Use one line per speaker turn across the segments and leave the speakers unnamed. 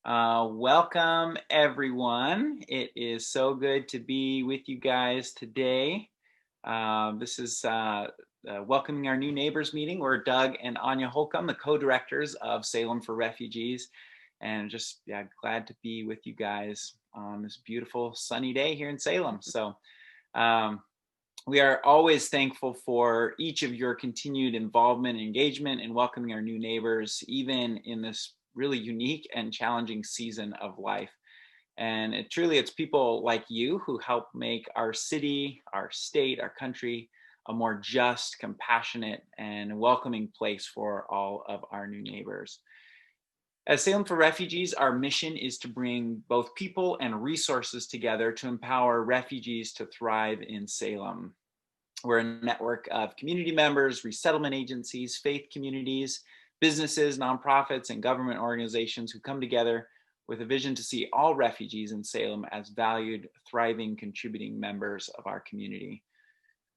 Welcome, everyone. It is so good to be with you guys today. This is welcoming our new neighbors meeting. We're Doug and Anya Holcomb, the co-directors of Salem for Refugees, and just glad to be with you guys on this beautiful sunny day here in Salem. So um, we are always thankful for each of your continued involvement and engagement in welcoming our new neighbors, even in this really unique and challenging season of life. And it's people like you who help make our city, our state, our country a more just, compassionate, and welcoming place for all of our new neighbors. At Salem for Refugees, our mission is to bring both people and resources together to empower refugees to thrive in Salem. We're a network of community members, resettlement agencies, faith communities, businesses, nonprofits, and government organizations who come together with a vision to see all refugees in Salem as valued, thriving, contributing members of our community.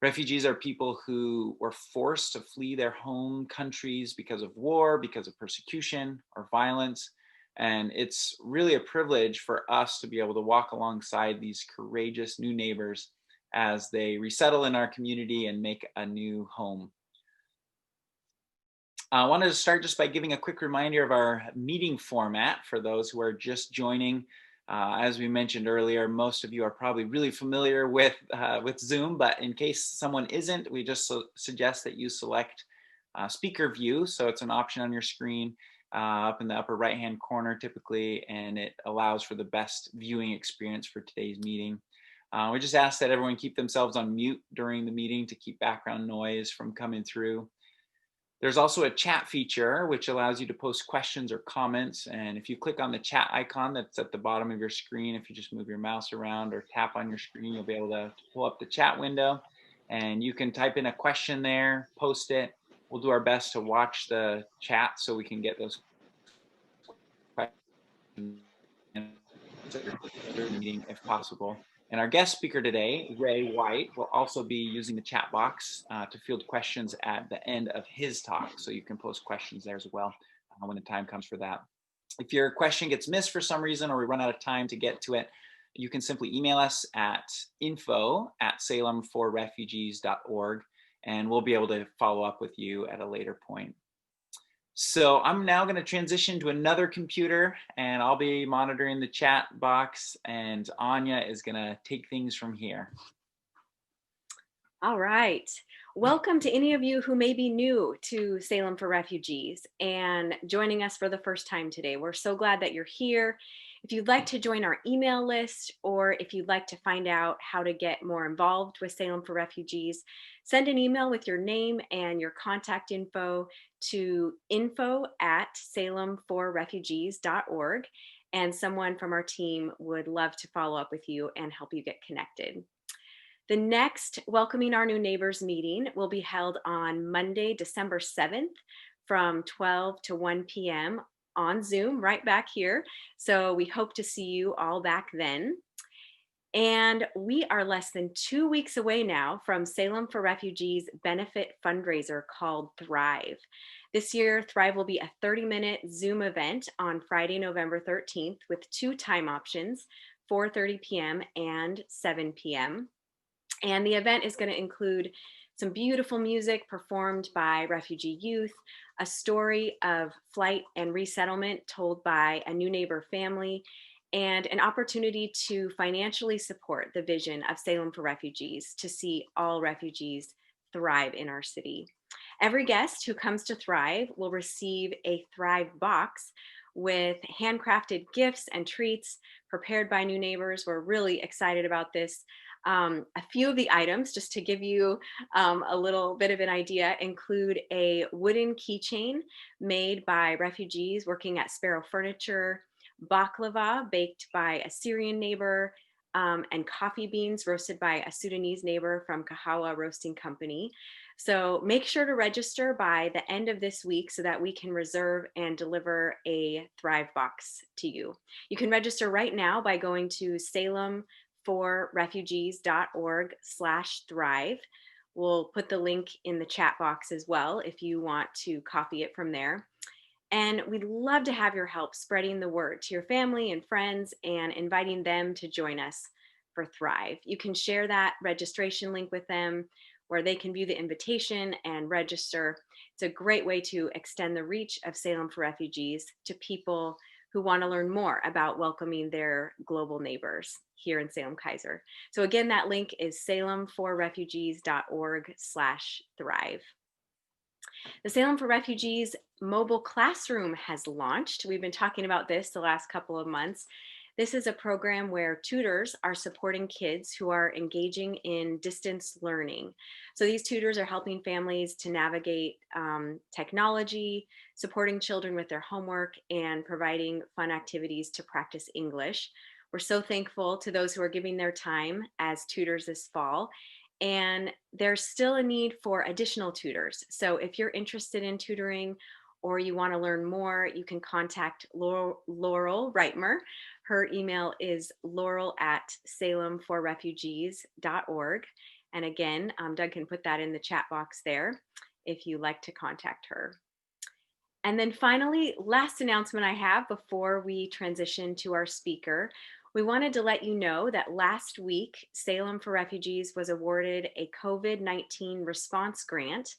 Refugees are people who were forced to flee their home countries because of war, because of persecution or violence. And it's really a privilege for us to be able to walk alongside these courageous new neighbors as they resettle in our community and make a new home. I wanted to start just by giving a quick reminder of our meeting format for those who are just joining. As we mentioned earlier, most of you are probably really familiar with Zoom, but in case someone isn't, we just suggest that you select speaker view. So it's an option on your screen up in the upper right-hand corner typically, and it allows for the best viewing experience for today's meeting. We just ask that everyone keep themselves on mute during the meeting to keep background noise from coming through. There's also a chat feature, which allows you to post questions or comments. And if you click on the chat icon that's at the bottom of your screen, if you just move your mouse around or tap on your screen, you'll be able to pull up the chat window. And you can type in a question there, post it. We'll do our best to watch the chat so we can get those questions in the meeting if possible. And our guest speaker today, Ray White, will also be using the chat box to field questions at the end of his talk. So you can post questions there as well when the time comes for that. If your question gets missed for some reason or we run out of time to get to it, you can simply email us at info@salemforrefugees.org, and we'll be able to follow up with you at a later point. So I'm now going to transition to another computer and I'll be monitoring the chat box, and Anya is going to take things from here.
All right. Welcome to any of you who may be new to Salem for Refugees and joining us for the first time today. We're so glad that you're here. If you'd like to join our email list, or if you'd like to find out how to get more involved with Salem for Refugees, send an email with your name and your contact info to info@salemforrefugees.org, and someone from our team would love to follow up with you and help you get connected. The next Welcoming Our New Neighbors meeting will be held on Monday, December 7th from 12 to 1 p.m. on Zoom right back here. So we hope to see you all back then. And we are less than 2 weeks away now from Salem for Refugees benefit fundraiser called Thrive. This year, Thrive will be a 30-minute Zoom event on Friday, November 13th with 2 time options, 4:30 p.m. and 7 p.m. And the event is going to include some beautiful music performed by refugee youth, a story of flight and resettlement told by a new neighbor family, and an opportunity to financially support the vision of Salem for Refugees to see all refugees thrive in our city. Every guest who comes to Thrive will receive a Thrive box with handcrafted gifts and treats prepared by new neighbors. We're really excited about this. A few of the items, just to give you a little bit of an idea, include a wooden keychain made by refugees working at Sparrow Furniture, baklava baked by a Syrian neighbor, and coffee beans roasted by a Sudanese neighbor from Kahawa Roasting Company. So make sure to register by the end of this week so that we can reserve and deliver a Thrive box to you. You can register right now by going to salemforrefugees.org/thrive. We'll put the link in the chat box as well if you want to copy it from there. And we'd love to have your help spreading the word to your family and friends and inviting them to join us for Thrive. You can share that registration link with them where they can view the invitation and register. It's a great way to extend the reach of Salem for Refugees to people who want to learn more about welcoming their global neighbors here in Salem Keizer. So again, that link is salemforrefugees.org/thrive. The Salem for Refugees mobile classroom has launched. We've been talking about this the last couple of months. This is a program where tutors are supporting kids who are engaging in distance learning. So these tutors are helping families to navigate technology, supporting children with their homework, and providing fun activities to practice English. We're so thankful to those who are giving their time as tutors this fall. And there's still a need for additional tutors. So if you're interested in tutoring or you want to learn more, you can contact Laurel Reitmer. Her email is laurel@salemforrefugees.org. And again, Doug can put that in the chat box there if you like to contact her. And then finally, last announcement I have before we transition to our speaker. We wanted to let you know that last week, Salem for Refugees was awarded a COVID-19 response grant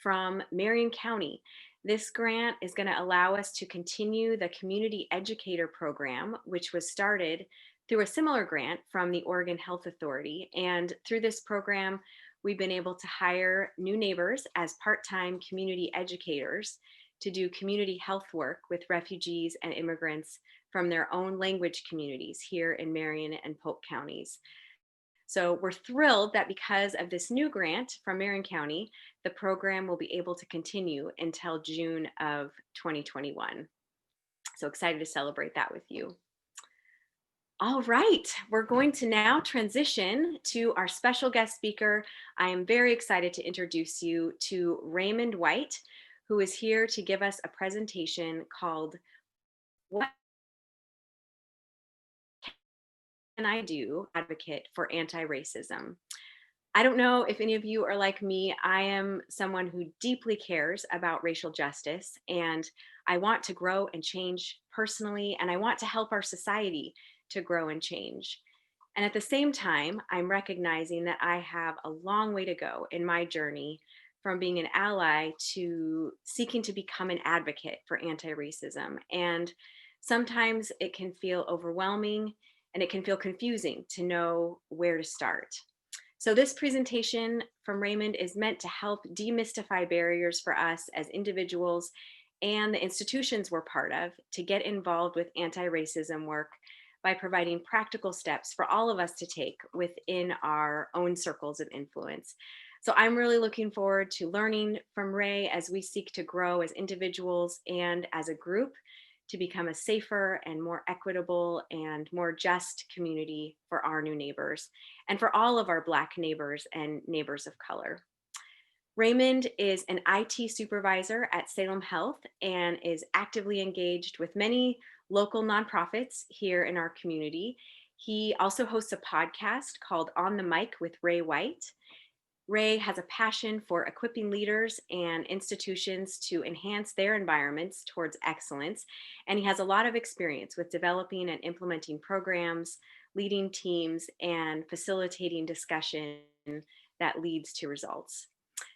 from Marion County. This grant is going to allow us to continue the community educator program, which was started through a similar grant from the Oregon Health Authority. And through this program, we've been able to hire new neighbors as part-time community educators to do community health work with refugees and immigrants from their own language communities here in Marion and Polk counties. So we're thrilled that because of this new grant from Marion County, the program will be able to continue until June of 2021. So excited to celebrate that with you. All right, we're going to now transition to our special guest speaker. I am very excited to introduce you to Raymond White, who is here to give us a presentation called What Can I Do? Advocate for Anti-Racism. I don't know if any of you are like me. I am someone who deeply cares about racial justice, and I want to grow and change personally, and I want to help our society to grow and change. And at the same time, I'm recognizing that I have a long way to go in my journey from being an ally to seeking to become an advocate for anti-racism. And sometimes it can feel overwhelming and it can feel confusing to know where to start. So this presentation from Raymond is meant to help demystify barriers for us as individuals and the institutions we're part of to get involved with anti-racism work by providing practical steps for all of us to take within our own circles of influence. So I'm really looking forward to learning from Ray as we seek to grow as individuals and as a group to become a safer and more equitable and more just community for our new neighbors and for all of our Black neighbors and neighbors of color. Raymond is an IT supervisor at Salem Health and is actively engaged with many local nonprofits here in our community. He also hosts a podcast called On the Mic with Ray White. Ray has a passion for equipping leaders and institutions to enhance their environments towards excellence, and he has a lot of experience with developing and implementing programs, leading teams, and facilitating discussion that leads to results.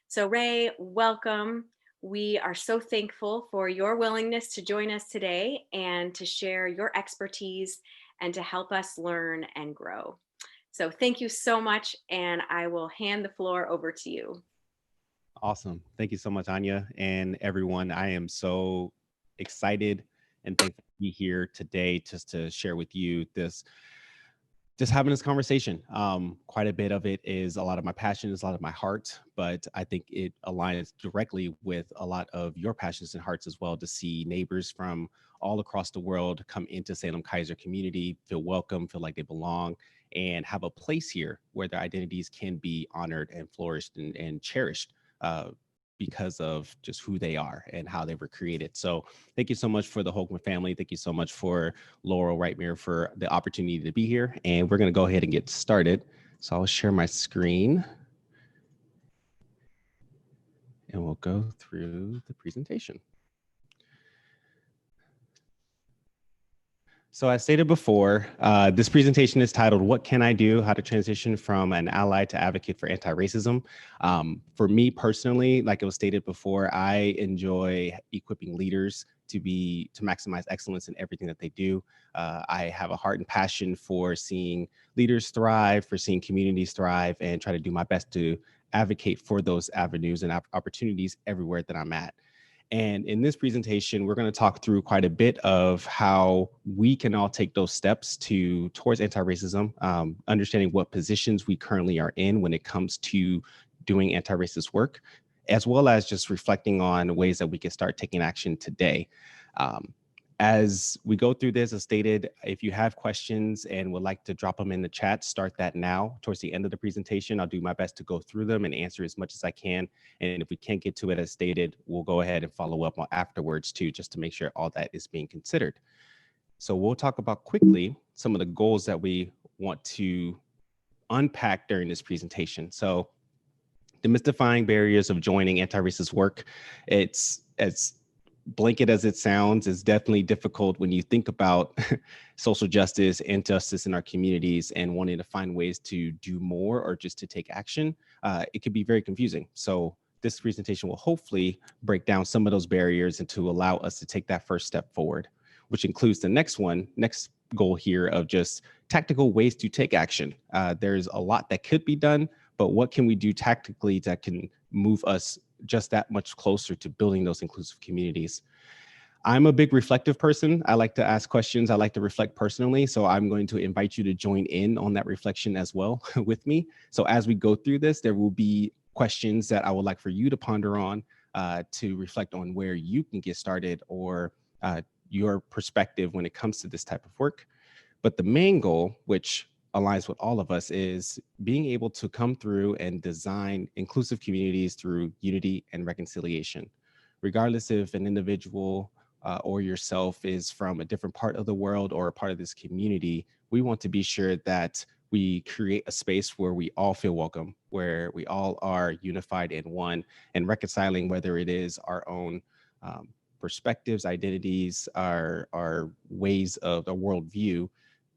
So Ray, welcome. We are so thankful for your willingness to join us today and to share your expertise and to help us learn and grow. So thank you so much, and I will hand the floor over to you.
Awesome. Thank you so much, Anya, and everyone. I am so excited and thankful to be here today just to share with you just having this conversation. Quite a bit of it is a lot of my passion, is a lot of my heart, but I think it aligns directly with a lot of your passions and hearts as well, to see neighbors from all across the world come into Salem Keizer community, feel welcome, feel like they belong, and have a place here where their identities can be honored and flourished and cherished because of just who they are and how they were created. So thank you so much for the Holcomb family. Thank you so much for Laurel Reitmer for the opportunity to be here. And we're going to go ahead and get started. So I'll share my screen and we'll go through the presentation. So as stated before, this presentation is titled, What Can I Do? How to Transition from an Ally to Advocate for Anti-Racism. For me personally, like it was stated before, I enjoy equipping leaders to maximize excellence in everything that they do. I have a heart and passion for seeing leaders thrive, for seeing communities thrive, and try to do my best to advocate for those avenues and opportunities everywhere that I'm at. And in this presentation, we're going to talk through quite a bit of how we can all take those steps towards anti-racism, understanding what positions we currently are in when it comes to doing anti-racist work, as well as just reflecting on ways that we can start taking action today. As we go through this, as stated, if you have questions and would like to drop them in the chat, start that now. Towards the end of the presentation, I'll do my best to go through them and answer as much as I can. And if we can't get to it as stated, we'll go ahead and follow up on afterwards too, just to make sure all that is being considered. So we'll talk about quickly some of the goals that we want to unpack during this presentation. So demystifying barriers of joining anti-racist work. It's as blanket as it sounds, is definitely difficult when you think about social justice and justice in our communities and wanting to find ways to do more or just to take action. It can be very confusing. So this presentation will hopefully break down some of those barriers and to allow us to take that first step forward, which includes the next goal here of just tactical ways to take action. There's a lot that could be done, but what can we do tactically that can move us just that much closer to building those inclusive communities? I'm a big reflective person. I like to ask questions. I like to reflect personally. So I'm going to invite you to join in on that reflection as well with me. So as we go through this, there will be questions that I would like for you to ponder on, to reflect on where you can get started or your perspective when it comes to this type of work. But the main goal, which aligns with all of us, is being able to come through and design inclusive communities through unity and reconciliation. Regardless if an individual or yourself is from a different part of the world or a part of this community, we want to be sure that we create a space where we all feel welcome, where we all are unified in one and reconciling, whether it is our own perspectives, identities, our ways of the worldview,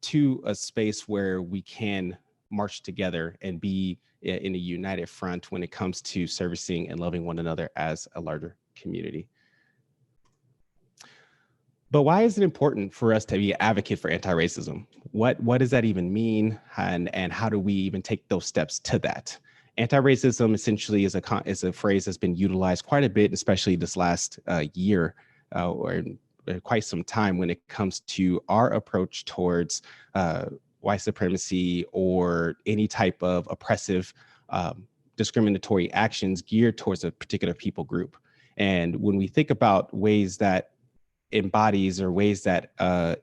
to a space where we can march together and be in a united front when it comes to servicing and loving one another as a larger community. But why is it important for us to be an advocate for anti-racism? What does that even mean? And how do we even take those steps to that? Anti-racism essentially is a phrase that's been utilized quite a bit, especially this last year or quite some time when it comes to our approach towards white supremacy or any type of oppressive discriminatory actions geared towards a particular people group. And when we think about ways that embodies or ways that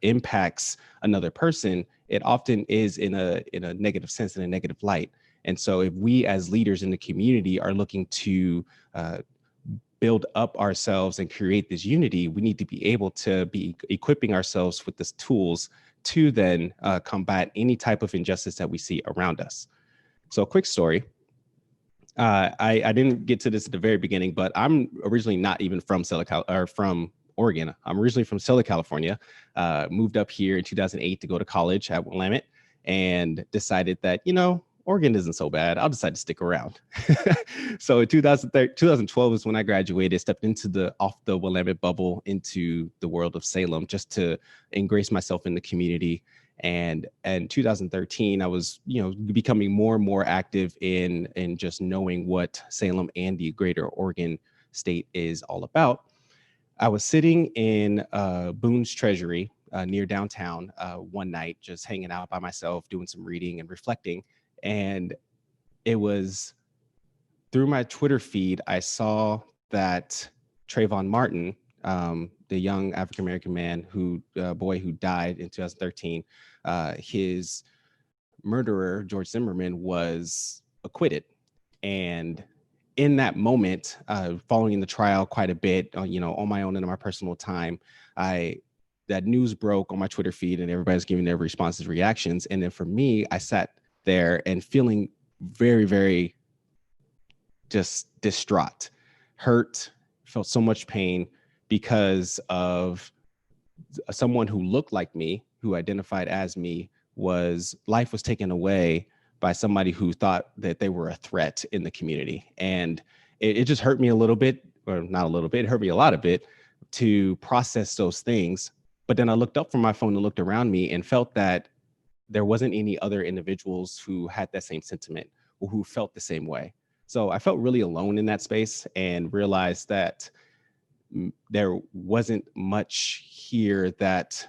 impacts another person, it often is in a negative sense, in a negative light. And so if we as leaders in the community are looking to build up ourselves and create this unity, we need to be able to be equipping ourselves with the tools to then combat any type of injustice that we see around us. So a quick story. I didn't get to this at the very beginning, but I'm originally not even from from Oregon. I'm originally from Southern California, moved up here in 2008 to go to college at Willamette, and decided that, Oregon isn't so bad. I'll decide to stick around. So in 2012 is when I graduated, stepped into off the Willamette bubble into the world of Salem just to ingrace myself in the community. And in 2013, I was, becoming more and more active in just knowing what Salem and the greater Oregon state is all about. I was sitting in Boone's Treasury near downtown one night, just hanging out by myself, doing some reading and reflecting. And it was through my Twitter feed, I saw that Trayvon Martin, the young African-American boy who died in 2013, his murderer, George Zimmerman, was acquitted. And in that moment, following the trial quite a bit, on my own and in my personal time, that news broke on my Twitter feed and everybody's giving their responses, reactions. And then for me, I sat there and feeling very, very just distraught, hurt, felt so much pain because of someone who looked like me, who identified as me life was taken away by somebody who thought that they were a threat in the community. And it just hurt me a little bit, or not a little bit, it hurt me a lot of it to process those things. But then I looked up from my phone and looked around me and felt that there wasn't any other individuals who had that same sentiment or who felt the same way. So I felt really alone in that space and realized that there wasn't much here that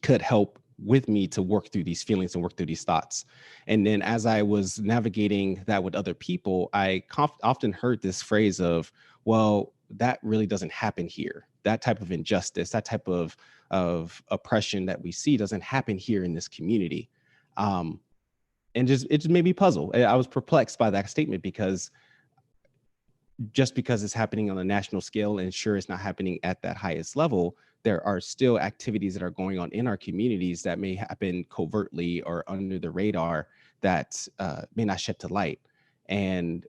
could help with me to work through these feelings and work through these thoughts. And then as I was navigating that with other people, I often heard this phrase of, well, that really doesn't happen here. That type of injustice, that type of oppression that we see doesn't happen here in this community. And it just made me puzzle. I was perplexed by that statement, because just because it's happening on a national scale, and sure, it's not happening at that highest level, there are still activities that are going on in our communities that may happen covertly or under the radar that may not shed to light. And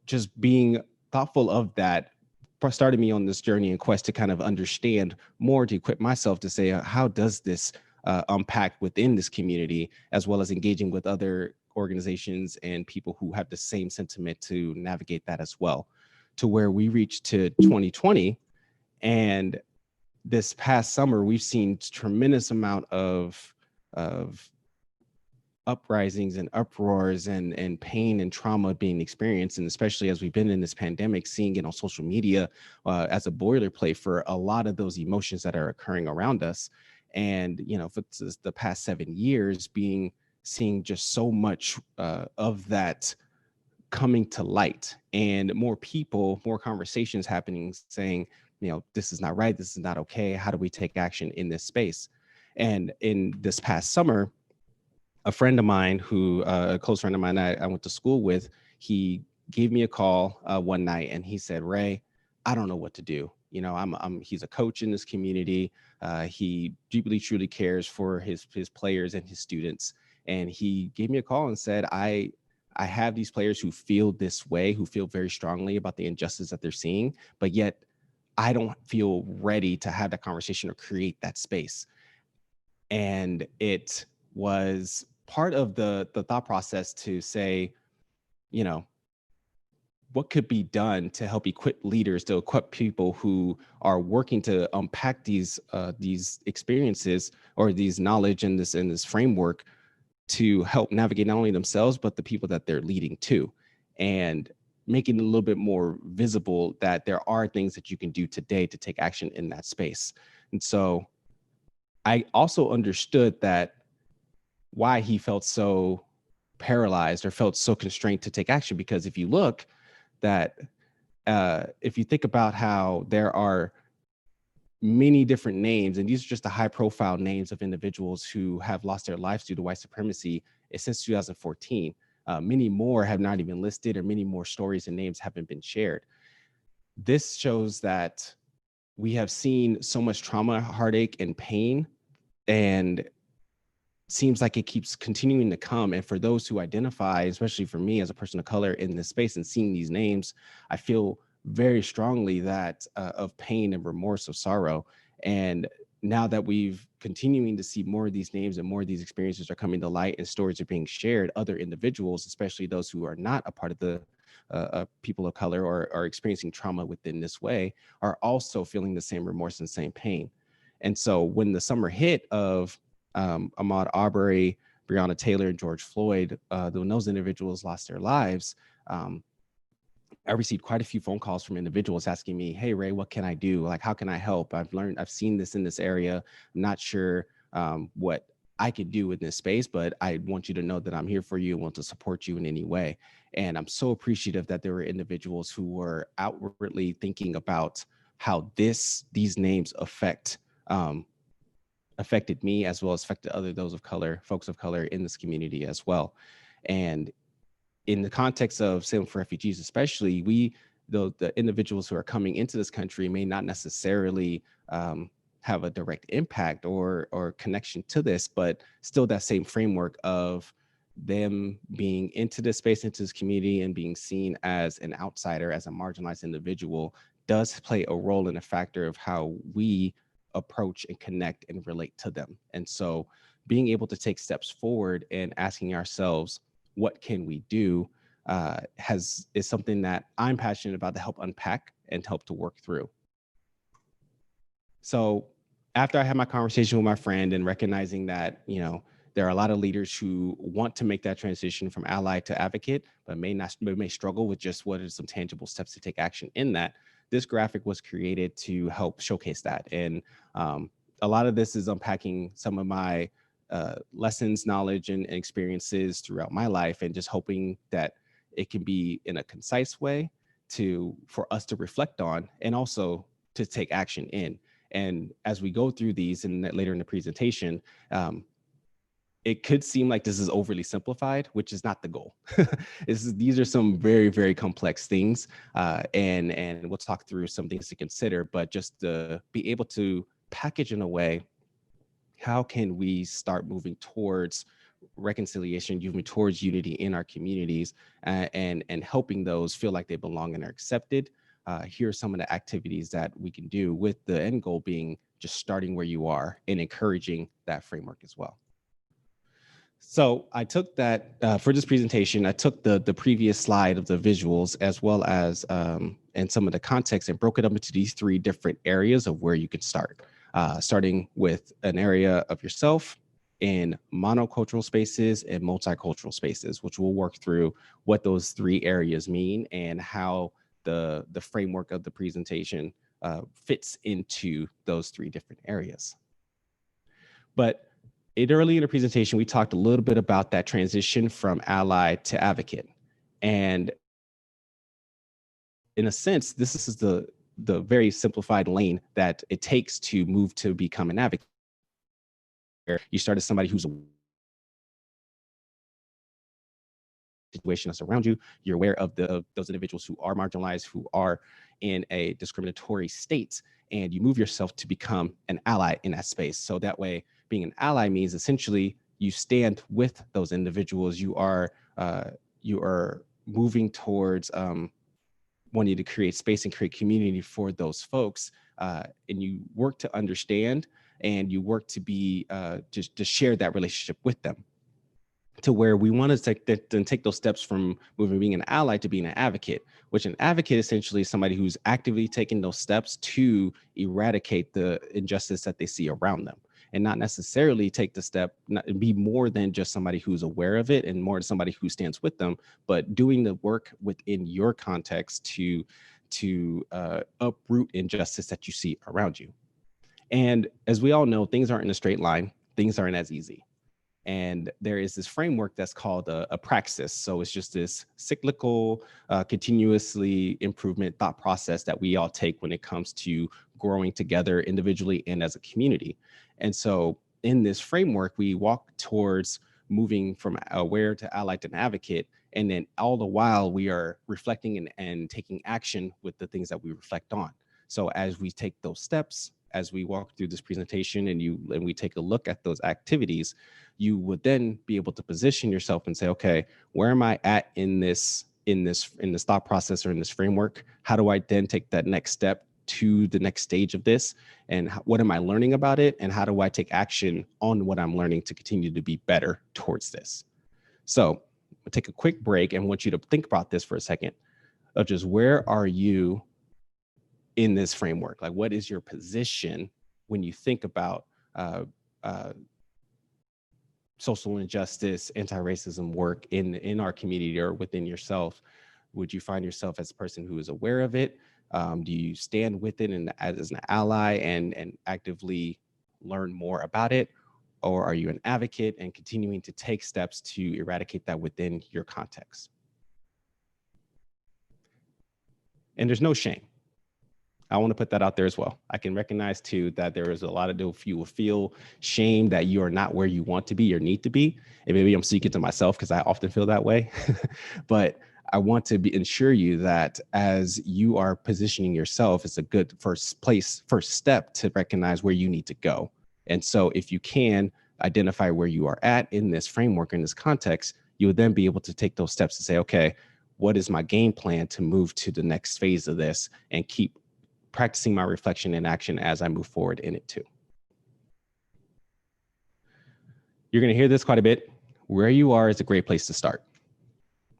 just being thoughtful of that started me on this journey and quest to kind of understand more, to equip myself to say, how does this unpack within this community, as well as engaging with other organizations and people who have the same sentiment to navigate that as well. To where we reached to 2020, and this past summer, we've seen tremendous amount of uprisings and uproars and pain and trauma being experienced. And especially as we've been in this pandemic, seeing it on social media as a boilerplate for a lot of those emotions that are occurring around us. And, for the past 7 years, seeing just so much of that coming to light, and more people, more conversations happening, saying, this is not right, this is not okay, how do we take action in this space? And in this past summer, a friend of mine a close friend of mine I went to school with, he gave me a call one night, and he said, Ray, I don't know what to do. He's a coach in this community. He deeply, truly cares for his players and his students. And he gave me a call and said, I have these players who feel this way, who feel very strongly about the injustice that they're seeing, but yet I don't feel ready to have that conversation or create that space. And it was part of the thought process to say, what could be done to help equip leaders, to equip people who are working to unpack these experiences or these knowledge in this framework, to help navigate not only themselves, but the people that they're leading to, and making it a little bit more visible that there are things that you can do today to take action in that space. And so I also understood that why he felt so paralyzed or felt so constrained to take action, because if you look that if you think about how there are many different names, and these are just the high profile names of individuals who have lost their lives due to white supremacy since 2014. Many more have not even listed, or many more stories and names haven't been shared. This shows that we have seen so much trauma, heartache, and pain, and seems like it keeps continuing to come. And for those who identify, especially for me as a person of color in this space and seeing these names, I feel very strongly that of pain and remorse, of sorrow. And now that we've continuing to see more of these names and more of these experiences are coming to light and stories are being shared, other individuals, especially those who are not a part of the people of color or are experiencing trauma within this way, are also feeling the same remorse and same pain. And so when the summer hit of Ahmaud Arbery, Breonna Taylor, and George Floyd, when those individuals lost their lives, I received quite a few phone calls from individuals asking me, hey, Ray, what can I do? Like, how can I help? I've seen this in this area. I'm not sure what I could do in this space, but I want you to know that I'm here for you and want to support you in any way. And I'm so appreciative that there were individuals who were outwardly thinking about how these names affected me, as well as affected those of color, folks of color in this community as well. And in the context of Salem for Refugees, especially, the individuals who are coming into this country may not necessarily have a direct impact or connection to this, but still that same framework of them being into this space, into this community, and being seen as an outsider, as a marginalized individual, does play a role in a factor of how we approach and connect and relate to them. And so being able to take steps forward and asking ourselves, what can we do, is something that I'm passionate about to help unpack and help to work through. So after I had my conversation with my friend and recognizing that, there are a lot of leaders who want to make that transition from ally to advocate, but may struggle with just what are some tangible steps to take action in that. This graphic was created to help showcase that. And a lot of this is unpacking some of my lessons, knowledge, and experiences throughout my life, and just hoping that it can be in a concise way for us to reflect on and also to take action in. And as we go through these and later in the presentation, it could seem like this is overly simplified, which is not the goal. These are some very, very complex things, and we'll talk through some things to consider, but just to be able to package in a way, how can we start moving towards reconciliation, moving towards unity in our communities, and helping those feel like they belong and are accepted. Here are some of the activities that we can do, with the end goal being just starting where you are and encouraging that framework as well. So I took that for this presentation, I took the previous slide of the visuals as well as and some of the context, and broke it up into these 3 different areas of where you can start. Starting with an area of yourself in monocultural spaces and multicultural spaces, which we'll work through what those 3 areas mean and how the framework of the presentation fits into those 3 different areas. But early in the presentation, we talked a little bit about that transition from ally to advocate. And in a sense, this is the very simplified lane that it takes to move to become an advocate. You start as somebody who's situation that's around you. You're aware of those individuals who are marginalized, who are in a discriminatory state, and you move yourself to become an ally in that space. So that way, being an ally means essentially you stand with those individuals. You are moving towards wanting to create space and create community for those folks, and you work to understand, and you work to be just to share that relationship with them, to where we want to take those steps from moving being an ally to being an advocate, which an advocate essentially is somebody who's actively taking those steps to eradicate the injustice that they see around them, and not necessarily take the step, be more than just somebody who's aware of it and more than somebody who stands with them, but doing the work within your context to uproot injustice that you see around you. And as we all know, things aren't in a straight line. Things aren't as easy. And there is this framework that's called a praxis. So it's just this cyclical, continuously improvement thought process that we all take when it comes to growing together individually and as a community. And so in this framework, we walk towards moving from aware to allied to advocate. And then all the while we are reflecting and taking action with the things that we reflect on. So as we take those steps, as we walk through this presentation and we take a look at those activities, you would then be able to position yourself and say, okay, where am I at in this thought process or in this framework? How do I then take that next step to the next stage of this? And what am I learning about it? And how do I take action on what I'm learning to continue to be better towards this? So I'll take a quick break and want you to think about this for a second of just where are you in this framework? Like, what is your position when you think about social injustice, anti-racism work in our community or within yourself? Would you find yourself as a person who is aware of it? Do you stand with it and as an ally and actively learn more about it? Or are you an advocate and continuing to take steps to eradicate that within your context? And there's no shame. I want to put that out there as well. I can recognize too that there is a lot of you will feel shame that you are not where you want to be or need to be. And maybe I'm speaking to myself because I often feel that way. But I want to ensure you that as you are positioning yourself, it's a good first step to recognize where you need to go. And so if you can identify where you are at in this framework, in this context, you would then be able to take those steps to say, okay, what is my game plan to move to the next phase of this and keep practicing my reflection and action as I move forward in it too. You're going to hear this quite a bit. Where you are is a great place to start.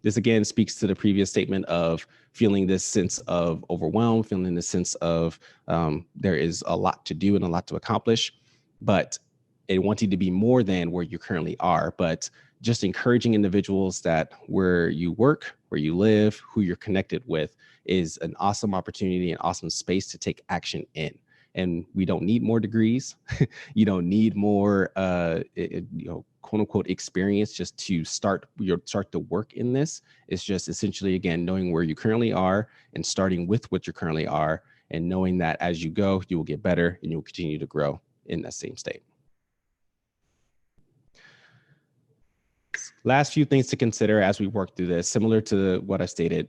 This again speaks to the previous statement of feeling this sense of overwhelm, feeling this sense of there is a lot to do and a lot to accomplish, but it wanting to be more than where you currently are. But just encouraging individuals that where you work, where you live, who you're connected with is an awesome opportunity, an awesome space to take action in. And we don't need more degrees. You don't need more, quote unquote experience just to start to work in this. It's just essentially, again, knowing where you currently are and starting with what you currently are, and knowing that as you go, you will get better and you'll continue to grow in that same state. Last few things to consider as we work through this, similar to what I stated,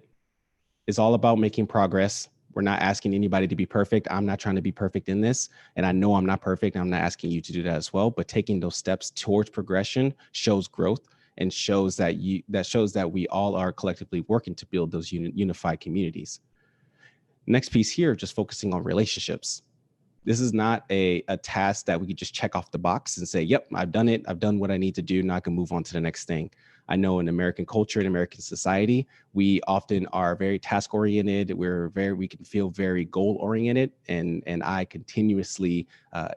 is all about making progress. We're not asking anybody to be perfect. I'm not trying to be perfect in this. And I know I'm not perfect. I'm not asking you to do that as well. But taking those steps towards progression shows growth and shows that we all are collectively working to build those unified communities. Next piece here, just focusing on relationships. This is not a task that we could just check off the box and say, yep, I've done it. I've done what I need to do. Now I can move on to the next thing. I know in American culture and American society, we often are very task oriented. We can feel very goal oriented, and I continuously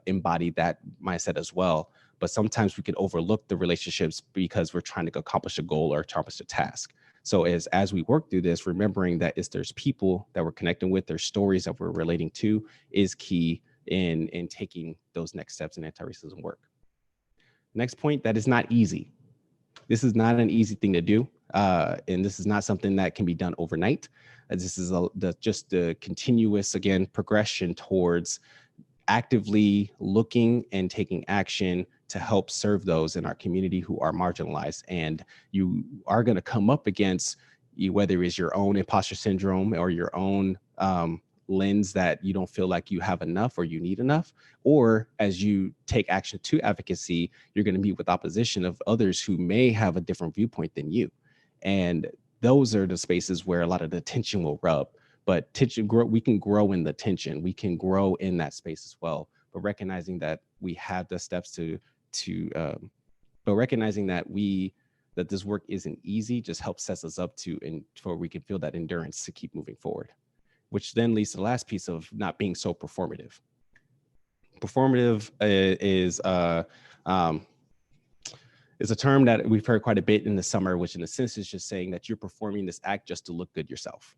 embody that mindset as well. But sometimes we can overlook the relationships because we're trying to accomplish a goal or accomplish a task. So as we work through this, remembering that there's people that we're connecting with, there's stories that we're relating to, is key in taking those next steps in anti-racism work. Next point, that is not easy. This is not an easy thing to do. And this is not something that can be done overnight. This is just the continuous, again, progression towards actively looking and taking action to help serve those in our community who are marginalized. And you are going to come up against, whether it's your own imposter syndrome or your own lens that you don't feel like you have enough or you need enough, or as you take action to advocacy, you're going to meet with opposition of others who may have a different viewpoint than you. And those are the spaces where a lot of the tension will rub. But we can grow in the tension. We can grow in that space as well. But recognizing that we have the steps but recognizing that that this work isn't easy just helps sets us up for we can feel that endurance to keep moving forward. Which then leads to the last piece of not being so performative. Performative is a term that we've heard quite a bit in the summer, which in a sense is just saying that you're performing this act just to look good yourself,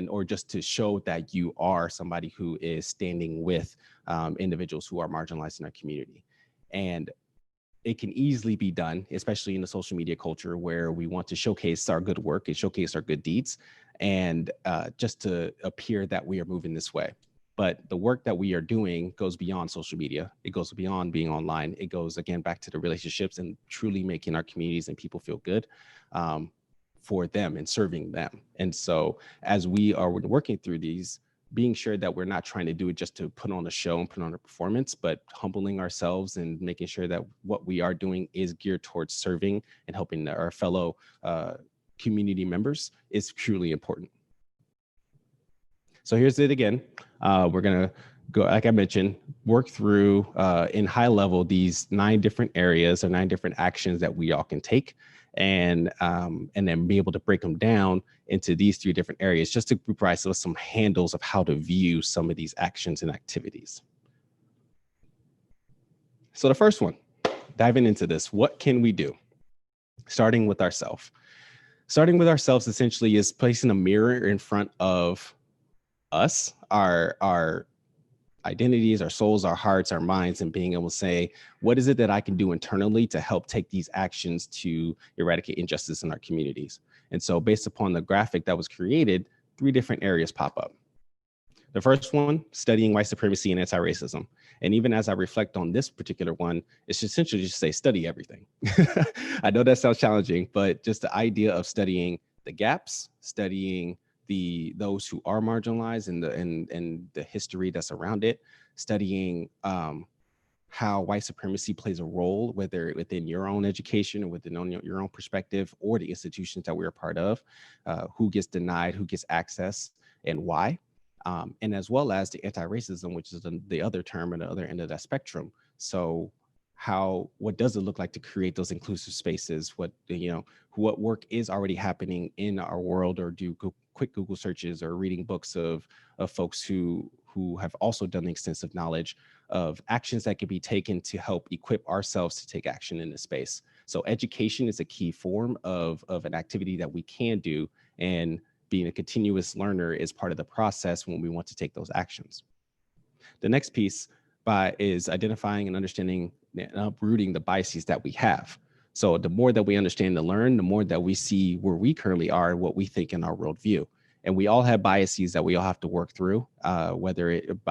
or just to show that you are somebody who is standing with individuals who are marginalized in our community. And it can easily be done, especially in the social media culture where we want to showcase our good work and showcase our good deeds, and just to appear that we are moving this way. But the work that we are doing goes beyond social media. It goes beyond being online. It goes, again, back to the relationships and truly making our communities and people feel good for them and serving them. And so as we are working through these, being sure that we're not trying to do it just to put on a show and put on a performance, but humbling ourselves and making sure that what we are doing is geared towards serving and helping our fellow community members is truly important. So here's it again. We're going to go, like I mentioned, work through in high level these 9 different areas or 9 different actions that we all can take, and then be able to break them down into these 3 different areas just to provide us some handles of how to view some of these actions and activities. So the first one, diving into this, what can we do? Starting with ourselves. Starting with ourselves essentially is placing a mirror in front of us, our identities, our souls, our hearts, our minds, and being able to say, what is it that I can do internally to help take these actions to eradicate injustice in our communities? And so based upon the graphic that was created, 3 different areas pop up. The first one, studying white supremacy and anti-racism. And even as I reflect on this particular one, it's essentially just say, study everything. I know that sounds challenging, but just the idea of studying the gaps, studying those who are marginalized and the history that's around it, studying how white supremacy plays a role, whether within your own education or within your own perspective or the institutions that we're a part of, who gets denied, who gets access, and why. and as well as the anti-racism, which is the other term at the other end of that spectrum. So what does it look like to create those inclusive spaces? What work is already happening in our world, or do quick Google searches or reading books of folks who have also done extensive knowledge of actions that can be taken to help equip ourselves to take action in this space. So education is a key form of an activity that we can do, and being a continuous learner is part of the process when we want to take those actions. The next piece is identifying and understanding and uprooting the biases that we have. So the more that we understand and learn, the more that we see where we currently are, what we think in our worldview. And we all have biases that we all have to work through, whether it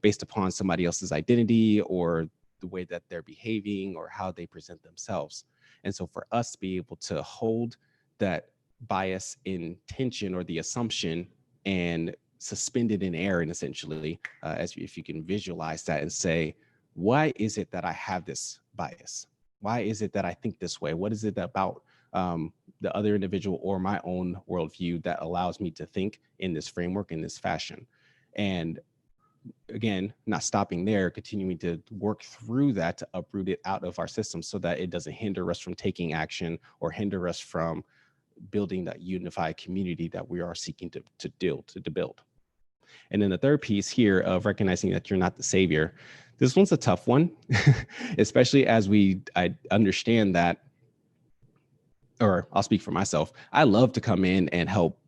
based upon somebody else's identity or the way that they're behaving or how they present themselves. And so for us to be able to hold that bias in tension or the assumption and suspended in air, and essentially, if you can visualize that and say, why is it that I have this bias? Why is it that I think this way? What is it about the other individual or my own worldview that allows me to think in this framework, in this fashion? And again, not stopping there, continuing to work through that to uproot it out of our system so that it doesn't hinder us from taking action or hinder us from building that unified community that we are seeking to build. And then the third piece here of recognizing that you're not the savior. This one's a tough one, especially as I understand that, or I'll speak for myself. I love to come in and help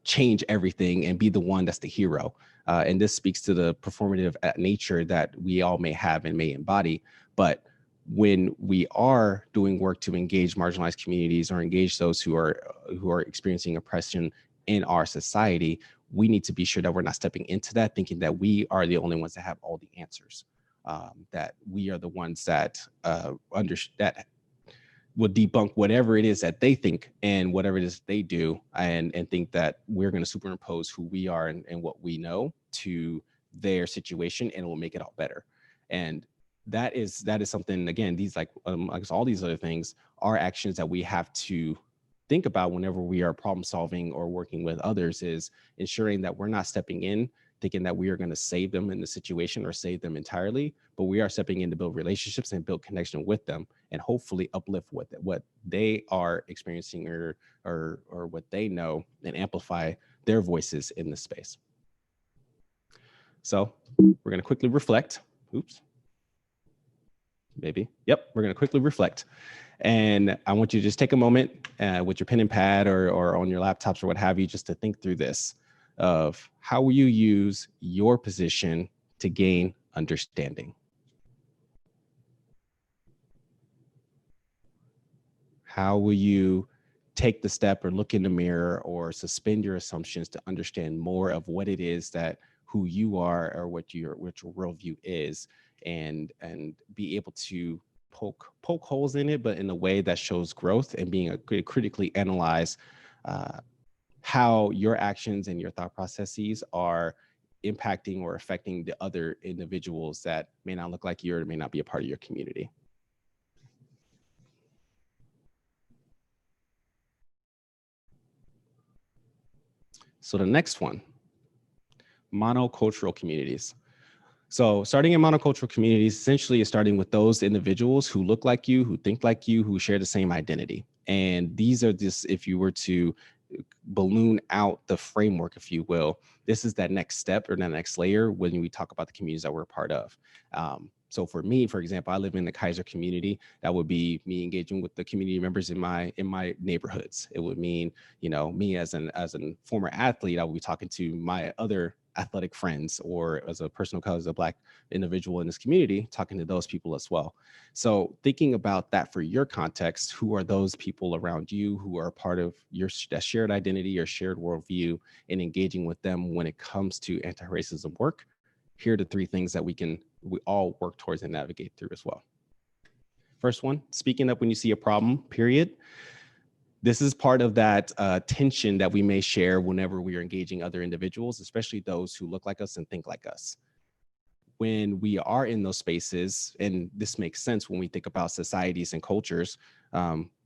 change everything and be the one that's the hero. And this speaks to the performative nature that we all may have and may embody. But when we are doing work to engage marginalized communities or engage those who are experiencing oppression in our society, we need to be sure that we're not stepping into that thinking that we are the only ones that have all the answers, that we are the ones that that will debunk whatever it is that they think and whatever it is they do, and think that we're going to superimpose who we are and what we know to their situation, and it will make it all better. And that is something, again, these I guess all these other things are actions that we have to think about whenever we are problem solving or working with others, is ensuring that we're not stepping in thinking that we are going to save them in the situation or save them entirely, but we are stepping in to build relationships and build connection with them and hopefully uplift what they are experiencing or what they know, and amplify their voices in this space. So we're going to quickly reflect. Oops. Maybe. Yep. We're going to quickly reflect. And I want you to just take a moment with your pen and pad or on your laptops or what have you, just to think through this of how will you use your position to gain understanding? How will you take the step or look in the mirror or suspend your assumptions to understand more of what it is that who you are or what your worldview is, and be able to poke holes in it, but in a way that shows growth and being critically analyze how your actions and your thought processes are impacting or affecting the other individuals that may not look like you or may not be a part of your community. So the next one, monocultural communities. So starting in monocultural communities essentially is starting with those individuals who look like you, who think like you, who share the same identity. And these are just, if you were to balloon out the framework, if you will, this is that next step or that next layer when we talk about the communities that we're a part of. So for me, for example, I live in the Kaiser community. That would be me engaging with the community members in my neighborhoods. It would mean, me as an former athlete, I would be talking to my other athletic friends, or as a person of color, as a Black individual in this community, talking to those people as well. So thinking about that for your context, who are those people around you who are part of that shared identity or shared worldview, and engaging with them when it comes to anti-racism work? Here are the three things that we all work towards and navigate through as well. First one, speaking up when you see a problem, period. This is part of that tension that we may share whenever we are engaging other individuals, especially those who look like us and think like us. When we are in those spaces, and this makes sense when we think about societies and cultures,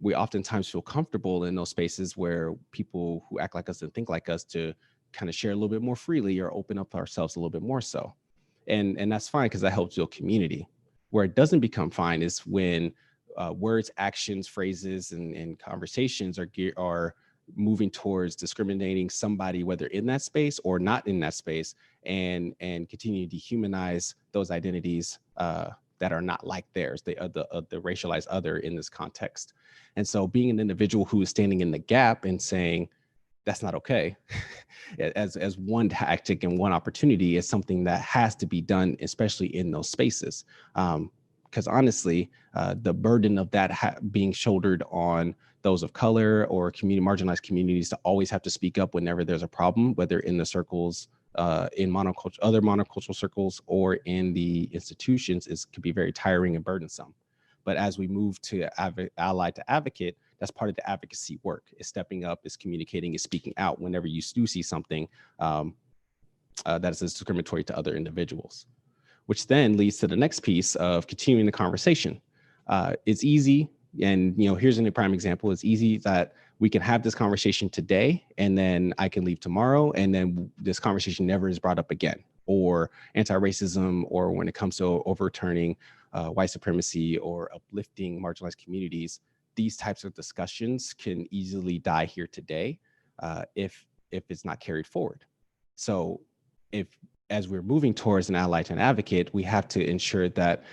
we oftentimes feel comfortable in those spaces where people who act like us and think like us to kind of share a little bit more freely or open up ourselves a little bit more so. And that's fine, because that helps build community. Where it doesn't become fine is when words, actions, phrases, and conversations are moving towards discriminating somebody, whether in that space or not in that space, and continue to dehumanize those identities that are not like theirs, the racialized other in this context. And so being an individual who is standing in the gap and saying, that's not okay, as one tactic and one opportunity, is something that has to be done, especially in those spaces. Because honestly, the burden of that being shouldered on those of color or marginalized communities to always have to speak up whenever there's a problem, whether in the circles, in other monocultural circles, or in the institutions, could be very tiring and burdensome. But as we move to allied to advocate, that's part of the advocacy work, is stepping up, is communicating, is speaking out whenever you do see something that is discriminatory to other individuals, which then leads to the next piece of continuing the conversation. It's easy, and here's a prime example. It's easy that we can have this conversation today, and then I can leave tomorrow, and then this conversation never is brought up again. Or anti-racism, or when it comes to overturning white supremacy or uplifting marginalized communities, these types of discussions can easily die here today if it's not carried forward. So as we're moving towards an ally to an advocate, we have to ensure that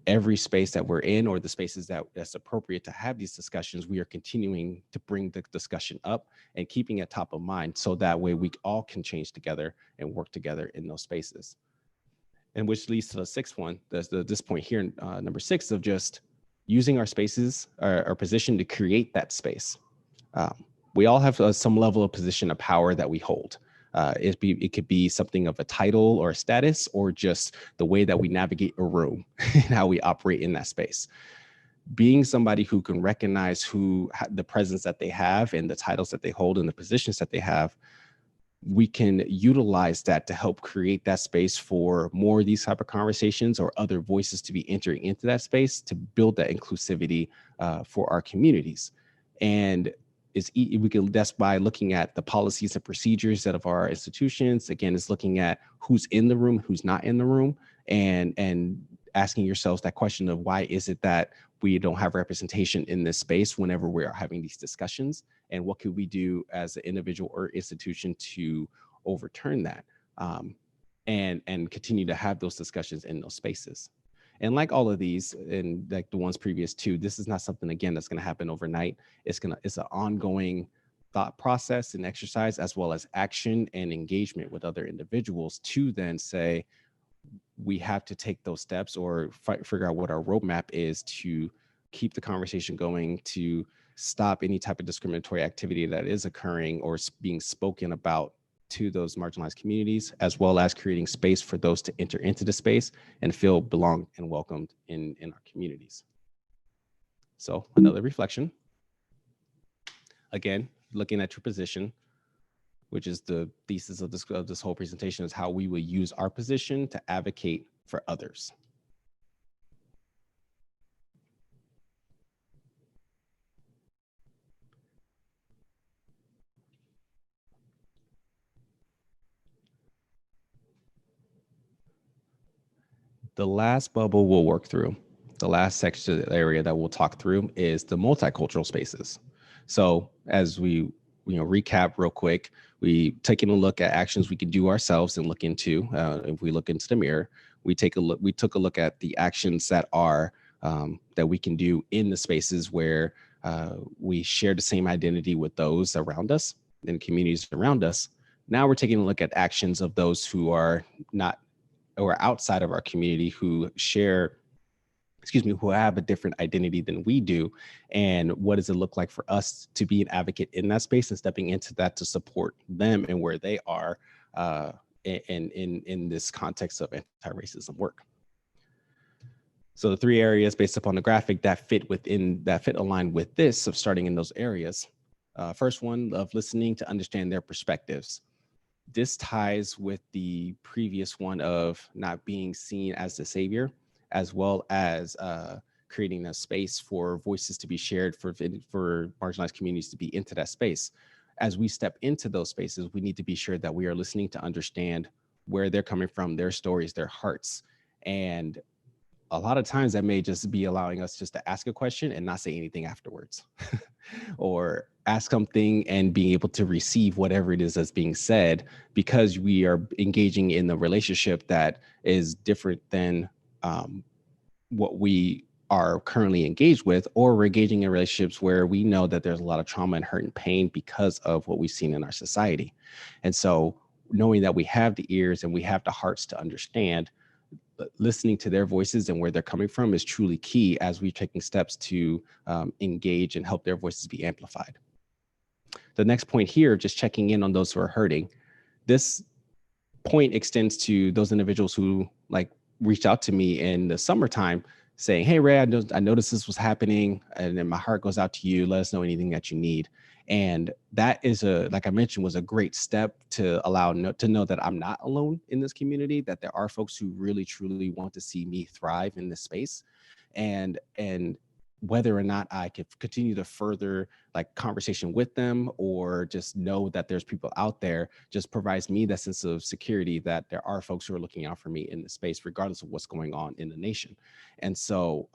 every space that we're in, or the spaces that's appropriate to have these discussions, we are continuing to bring the discussion up and keeping it top of mind, so that way we all can change together and work together in those spaces. And which leads to the sixth one, this point here, number 6, of just using our spaces, our position, to create that space. We all have some level of position of power that we hold. It could be something of a title or a status, or just the way that we navigate a room and how we operate in that space. Being somebody who can recognize the presence that they have, and the titles that they hold, and the positions that they have, we can utilize that to help create that space for more of these type of conversations, or other voices to be entering into that space, to build that inclusivity for our communities. And that's by looking at the policies and procedures that of our institutions. Again, it's looking at who's in the room, who's not in the room, and asking yourselves that question of, why is it that we don't have representation in this space whenever we are having these discussions, and what could we do as an individual or institution to overturn that, and continue to have those discussions in those spaces. And like all of these, and like the ones previous to, this is not something, again, that's going to happen overnight. It's an ongoing thought process and exercise, as well as action and engagement with other individuals, to then say, we have to take those steps, or figure out what our roadmap is to keep the conversation going, to stop any type of discriminatory activity that is occurring or being spoken about to those marginalized communities, as well as creating space for those to enter into the space and feel belonged and welcomed in our communities. So another reflection. Again, looking at your position, which is the thesis of this whole presentation, is how we will use our position to advocate for others. The last bubble we'll work through, the last section area that we'll talk through, is the multicultural spaces. So as we recap real quick, we taking a look at actions we can do ourselves and look into. If we look into the mirror, we took a look at the actions that are that we can do in the spaces where we share the same identity with those around us and communities around us. Now we're taking a look at actions of those who are not, or outside of our community, who have a different identity than we do. And what does it look like for us to be an advocate in that space, and stepping into that to support them and where they are in this context of anti-racism work. So the 3 areas based upon the graphic that fit aligned with this, of starting in those areas. First one, of listening to understand their perspectives. This ties with the previous one of not being seen as the savior, as well as creating a space for voices to be shared, for marginalized communities to be into that space. as we step into those spaces, we need to be sure that we are listening to understand where they're coming from, their stories, their hearts. And a lot of times that may just be allowing us just to ask a question and not say anything afterwards, or ask something and being able to receive whatever it is that's being said, because we are engaging in the relationship that is different than what we are currently engaged with, or we're engaging in relationships where we know that there's a lot of trauma and hurt and pain because of what we've seen in our society. And so knowing that we have the ears and we have the hearts to understand, listening to their voices and where they're coming from is truly key as we're taking steps to engage and help their voices be amplified. The next point here, just checking in on those who are hurting. This point extends to those individuals who like reached out to me in the summertime saying, "Hey, Ray, I noticed this was happening, and then my heart goes out to you. Let us know anything that you need." And that is like I mentioned, was a great step to to know that I'm not alone in this community, that there are folks who really, truly want to see me thrive in this space. And whether or not I could continue to further like conversation with them, or just know that there's people out there, just provides me that sense of security that there are folks who are looking out for me in the space, regardless of what's going on in the nation. And so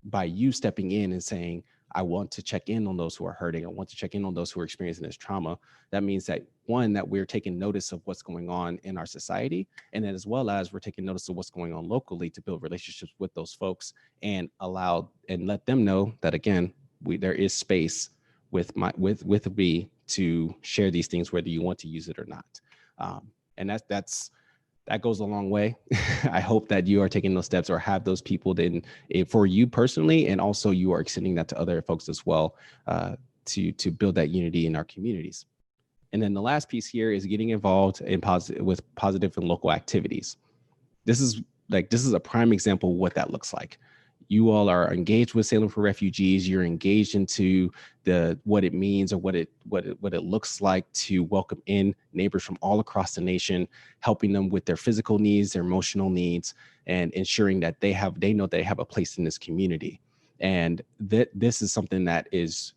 by you stepping in and saying, I want to check in on those who are hurting, I want to check in on those who are experiencing this trauma, that means that, one, that we're taking notice of what's going on in our society, and then as well as we're taking notice of what's going on locally to build relationships with those folks and allow and let them know that, again, there is space with me to share these things, whether you want to use it or not. And that goes a long way. I hope that you are taking those steps or have those people then for you personally, and also you are extending that to other folks as well, to build that unity in our communities. And then the last piece here is getting involved in positive and local activities. This is a prime example of what that looks like. You all are engaged with Salem for Refugees. You're engaged into what it means, or what it looks like to welcome in neighbors from all across the nation, helping them with their physical needs, their emotional needs, and ensuring that they know they have a place in this community. And this is something that is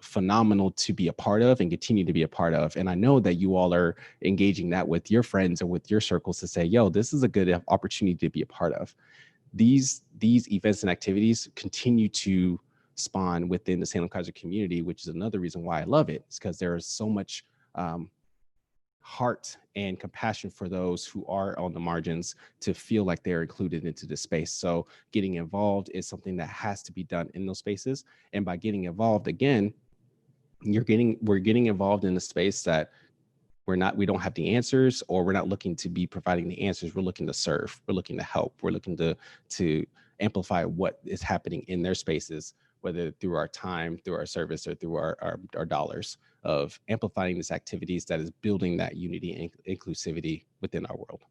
phenomenal to be a part of and continue to be a part of. And I know that you all are engaging that with your friends or with your circles to say, yo, this is a good opportunity to be a part of. These events and activities continue to spawn within the Salem Kaiser community, which is another reason why I love it. It's because there is so much heart and compassion for those who are on the margins to feel like they're included into the space. So getting involved is something that has to be done in those spaces. And by getting involved, again, we're getting involved in a space that we don't have the answers, or we're not looking to be providing the answers. We're looking to serve, we're looking to help, we're looking to amplify what is happening in their spaces, whether through our time, through our service, or through our dollars, of amplifying these activities that is building that unity and inclusivity within our world.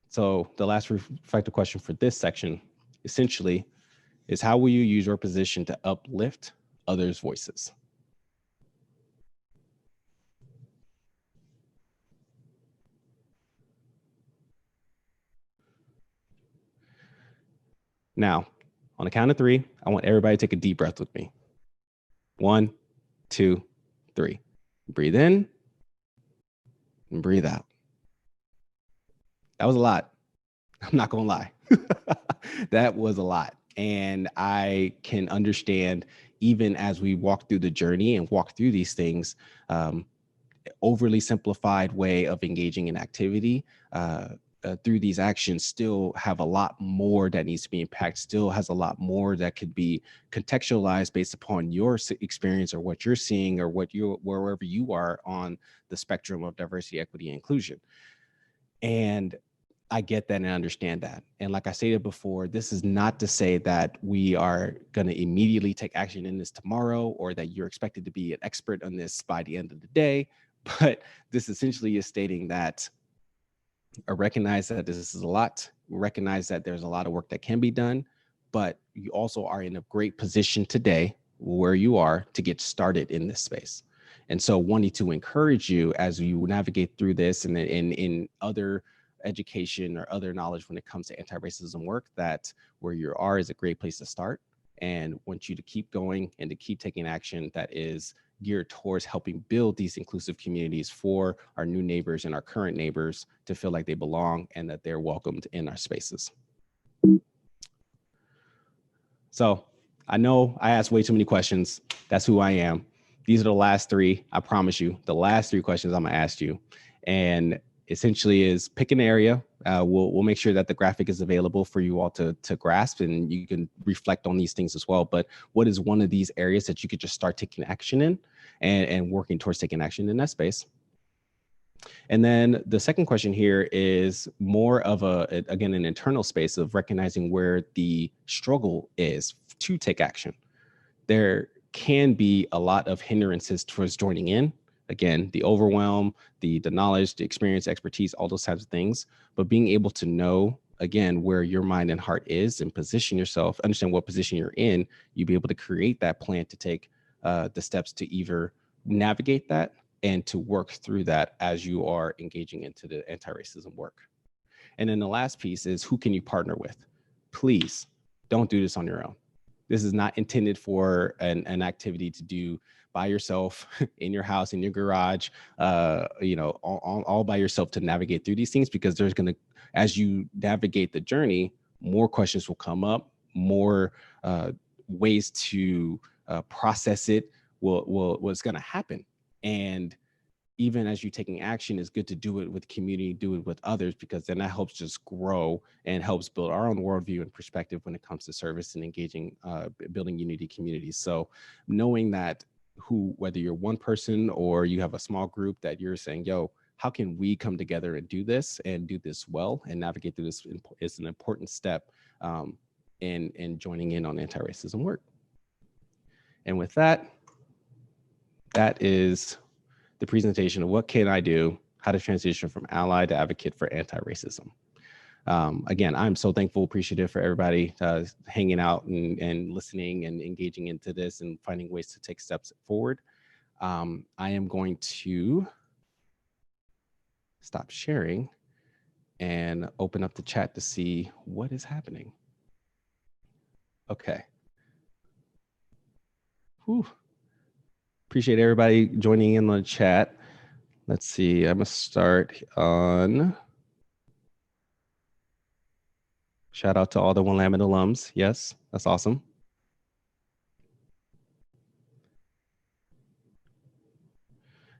So the last reflective question for this section essentially is, how will you use your position to uplift others' voices? Now, on the count of three, I want everybody to take a deep breath with me. 1, 2, 3. Breathe in and breathe out. That was a lot. I'm not going to lie. That was a lot. And I can understand, even as we walk through the journey and walk through these things, overly simplified way of engaging in activity through these actions still have a lot more that needs to be impacted, still has a lot more that could be contextualized based upon your experience, or what you're seeing, or wherever you are on the spectrum of diversity, equity, and inclusion. And I get that and I understand that. And like I stated before, this is not to say that we are going to immediately take action in this tomorrow, or that you're expected to be an expert on this by the end of the day. But this essentially is stating that I recognize that this is a lot. We recognize that there's a lot of work that can be done, but you also are in a great position today where you are to get started in this space. And so wanting to encourage you as you navigate through this, and in other education or other knowledge when it comes to anti-racism work, that where you are is a great place to start, and want you to keep going and to keep taking action that is geared towards helping build these inclusive communities for our new neighbors and our current neighbors to feel like they belong and that they're welcomed in our spaces. So I know I asked way too many questions. That's who I am. These are the last three. I promise you, the last three questions I'm gonna ask you. And essentially is pick an area. We'll make sure that the graphic is available for you all to grasp, and you can reflect on these things as well. But what is one of these areas that you could just start taking action in and working towards taking action in that space? And then the second question here is more of again, an internal space of recognizing where the struggle is to take action. There can be a lot of hindrances towards joining in. Again, the overwhelm, the knowledge, the experience, expertise, all those types of things. But being able to know, again, where your mind and heart is and position yourself, understand what position you're in, you'll be able to create that plan to take the steps to either navigate that and to work through that as you are engaging into the anti-racism work. And then the last piece is, who can you partner with? Please don't do this on your own. This is not intended for an activity to do by yourself in your house, in your garage, all by yourself to navigate through these things, because there's going to, as you navigate the journey, more questions will come up, more ways to process it what's going to happen. And even as you're taking action, it's good to do it with community, do it with others, because then that helps just grow and helps build our own worldview and perspective when it comes to service and engaging, building unity communities. So knowing that whether you're one person or you have a small group that you're saying, yo, how can we come together and do this well and navigate through this is an important step in joining in on anti-racism work. And with that is the presentation of what can I do, how to transition from ally to advocate for anti-racism. Again, I'm so thankful, appreciative for everybody hanging out and listening and engaging into this and finding ways to take steps forward. I am going to stop sharing and open up the chat to see what is happening. Okay. Whew. Appreciate everybody joining in the chat. Let's see, I'm gonna start on. Shout out to all the Willamette alums. Yes, that's awesome.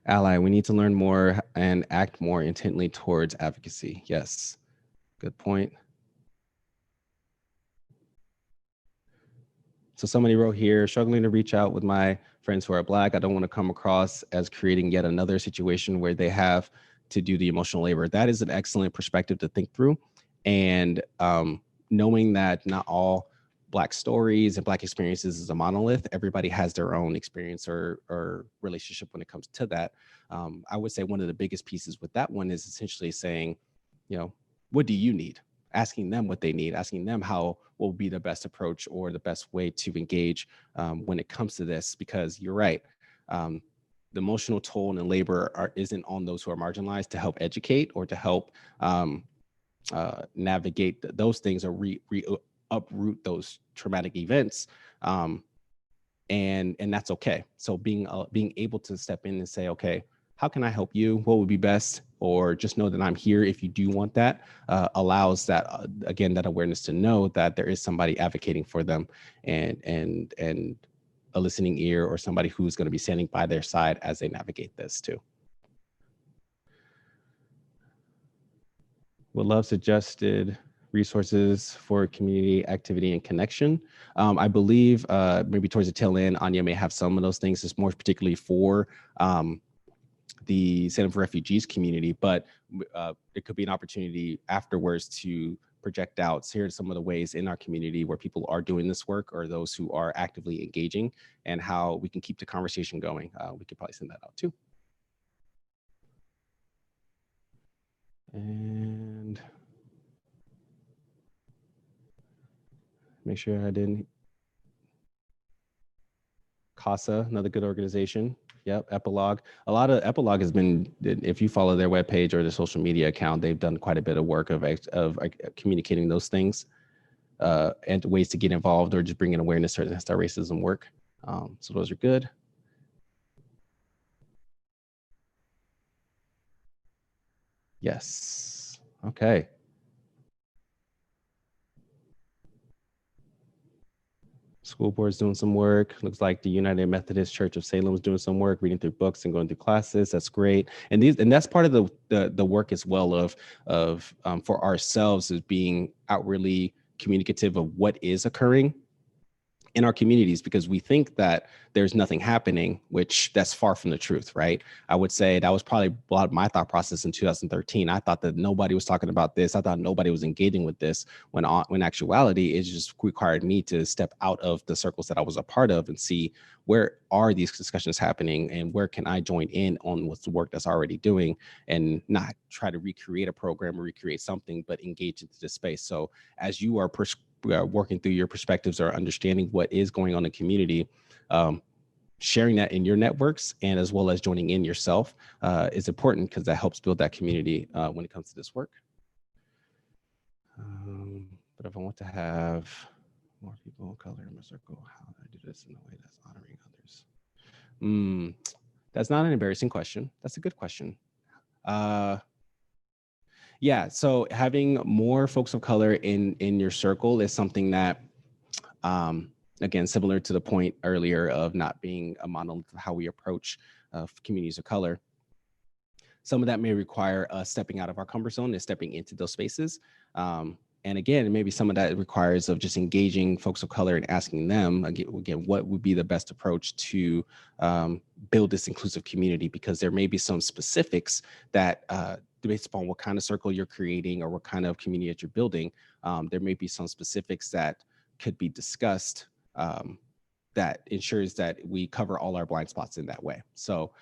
Ally, we need to learn more and act more intently towards advocacy. Yes, good point. So somebody wrote here, struggling to reach out with my friends who are Black. I don't want to come across as creating yet another situation where they have to do the emotional labor. That is an excellent perspective to think through. And knowing that not all Black stories and Black experiences is a monolith, everybody has their own experience or relationship when it comes to that. I would say one of the biggest pieces with that one is essentially saying, what do you need? Asking them what they need, asking them how will be the best approach or the best way to engage when it comes to this, because you're right. The emotional toll and labor isn't on those who are marginalized to help educate or to help navigate those things or uproot those traumatic events. And that's okay. So being able to step in and say, okay, how can I help you? What would be best? Or just know that I'm here if you do want that, allows that, again, that awareness to know that there is somebody advocating for them and a listening ear or somebody who's going to be standing by their side as they navigate this too. Would love suggested resources for community activity and connection. I believe maybe towards the tail end, Anya may have some of those things. It's more particularly for the Salem for Refugees community, but it could be an opportunity afterwards to project out, here are some of the ways in our community where people are doing this work or those who are actively engaging and how we can keep the conversation going. We could probably send that out too. And make sure I didn't. CASA, another good organization. Yep, Epilogue. A lot of Epilogue has been, if you follow their webpage or their social media account, they've done quite a bit of work of communicating those things and ways to get involved or just bringing awareness to racism work. So those are good. Yes. Okay. School board's doing some work. Looks like the United Methodist Church of Salem is doing some work, reading through books and going through classes. That's great. And that's part of the work as well of for ourselves, is being outwardly communicative of what is occurring in our communities, because we think that there's nothing happening, which that's far from the truth, right? I would say that was probably a lot of my thought process in 2013. I thought that nobody was talking about this. I thought nobody was engaging with this, when actuality, it just required me to step out of the circles that I was a part of and see where are these discussions happening and where can I join in on what's the work that's already doing, and not try to recreate a program or recreate something, but engage into the space. So as you are working through your perspectives or understanding what is going on in the community, sharing that in your networks and as well as joining in yourself is important, because that helps build that community when it comes to this work. But if I want to have more people of color in my circle, how do I do this in a way that's honoring others? That's not an embarrassing question. That's a good question. Yeah, so having more folks of color in your circle is something that, again, similar to the point earlier of not being a monolith of how we approach communities of color. Some of that may require us stepping out of our comfort zone and stepping into those spaces. And again, maybe some of that requires of just engaging folks of color and asking them, again, what would be the best approach to build this inclusive community? Because there may be some specifics that, based upon what kind of circle you're creating or what kind of community that you're building, there may be some specifics that could be discussed that ensures that we cover all our blind spots in that way. So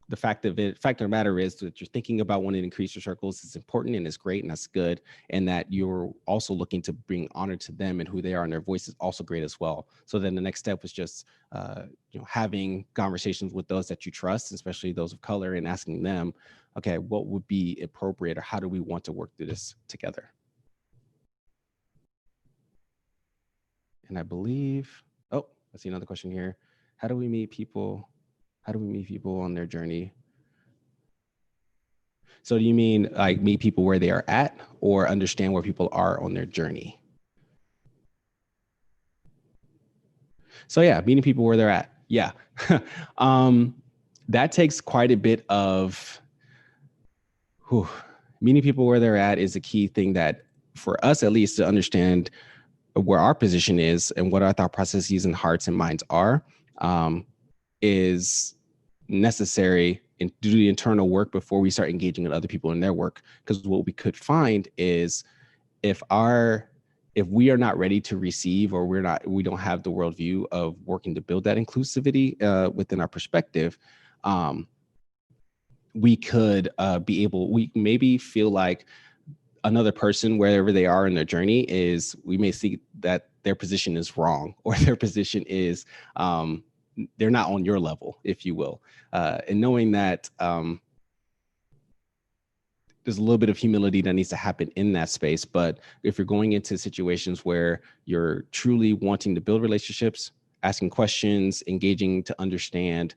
the fact of the matter is that you're thinking about wanting to increase your circles is important and it's great and that's good. And that you're also looking to bring honor to them and who they are, and their voice is also great as well. So then the next step was just having conversations with those that you trust, especially those of color, and asking them, okay, what would be appropriate, or how do we want to work through this together? And I believe, I see another question here. How do we meet people? How do we meet people on their journey? So do you mean like meet people where they are at, or understand where people are on their journey? So yeah, meeting people where they're at. Yeah. That takes quite a bit of, meeting people where they're at is a key thing that, for us at least, to understand where our position is and what our thought processes and hearts and minds are, is necessary, and do the internal work before we start engaging with other people in their work. Because what we could find is, if we are not ready to receive, or we don't have the worldview of working to build that inclusivity within our perspective, we could we maybe feel like another person, wherever they are in their journey, we may see that their position is wrong, or their position is they're not on your level, if you will. And knowing that there's a little bit of humility that needs to happen in that space. But if you're going into situations where you're truly wanting to build relationships, asking questions, engaging to understand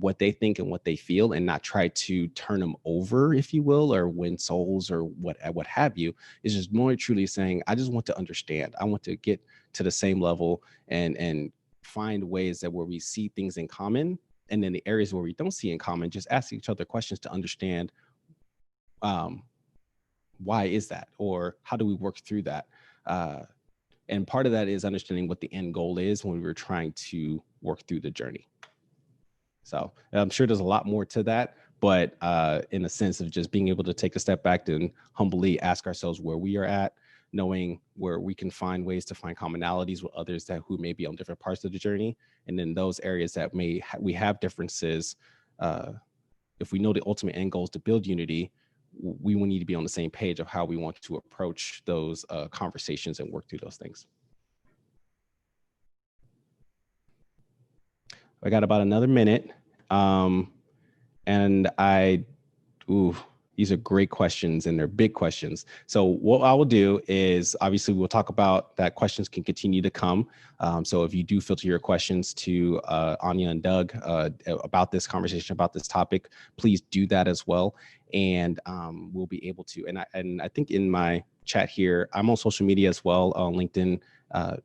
what they think and what they feel, and not try to turn them over, if you will, or win souls or what have you, is just more truly saying, I just want to understand. I want to get to the same level and find ways that where we see things in common, and then the areas where we don't see in common, just ask each other questions to understand why is that, or how do we work through that. And part of that is understanding what the end goal is when we were trying to work through the journey. So I'm sure there's a lot more to that, but in a sense of just being able to take a step back and humbly ask ourselves where we are at, knowing where we can find ways to find commonalities with others who may be on different parts of the journey. And then those areas that we have differences, if we know the ultimate end goal is to build unity, we will need to be on the same page of how we want to approach those conversations and work through those things. I got about another minute. And these are great questions, and they're big questions. So what I will do is, obviously we'll talk about that. Questions can continue to come. So if you do filter your questions to Anya and Doug about this conversation, about this topic, please do that as well. and we'll be able to. And I think in my chat here, I'm on social media as well, on LinkedIn,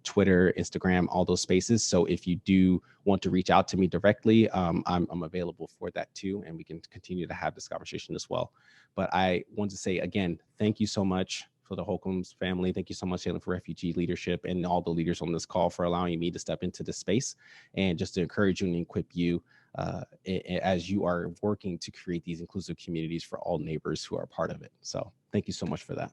Twitter, Instagram, all those spaces. So if you do want to reach out to me directly, I'm available for that too, and we can continue to have this conversation as well. But I want to say again, thank you so much for the Holcombs family. Thank you so much, Salem for Refugee leadership, and all the leaders on this call for allowing me to step into this space and just to encourage you and equip you as you are working to create these inclusive communities for all neighbors who are part of it. So thank you so much for that.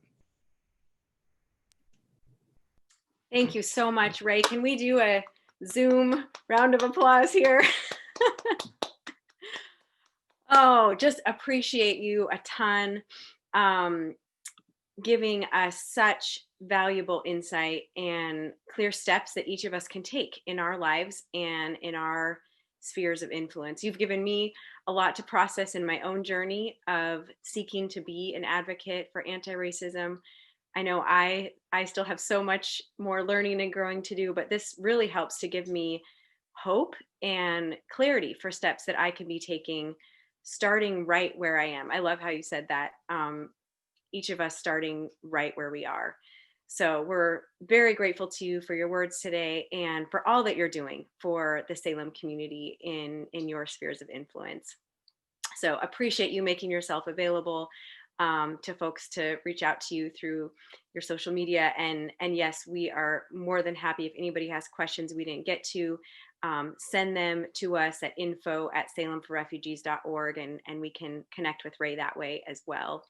Thank you so much, Ray. Can we do a Zoom round of applause here? Oh, just appreciate you a ton, giving us such valuable insight and clear steps that each of us can take in our lives and in our spheres of influence. You've given me a lot to process in my own journey of seeking to be an advocate for anti-racism. I know I still have so much more learning and growing to do, but this really helps to give me hope and clarity for steps that I can be taking, starting right where I am. I love how you said that. Each of us starting right where we are. So we're very grateful to you for your words today and for all that you're doing for the Salem community in your spheres of influence. So appreciate you making yourself available to folks to reach out to you through your social media. And yes, we are more than happy if anybody has questions we didn't get to, send them to us at info@salemforrefugees.org, and we can connect with Ray that way as well.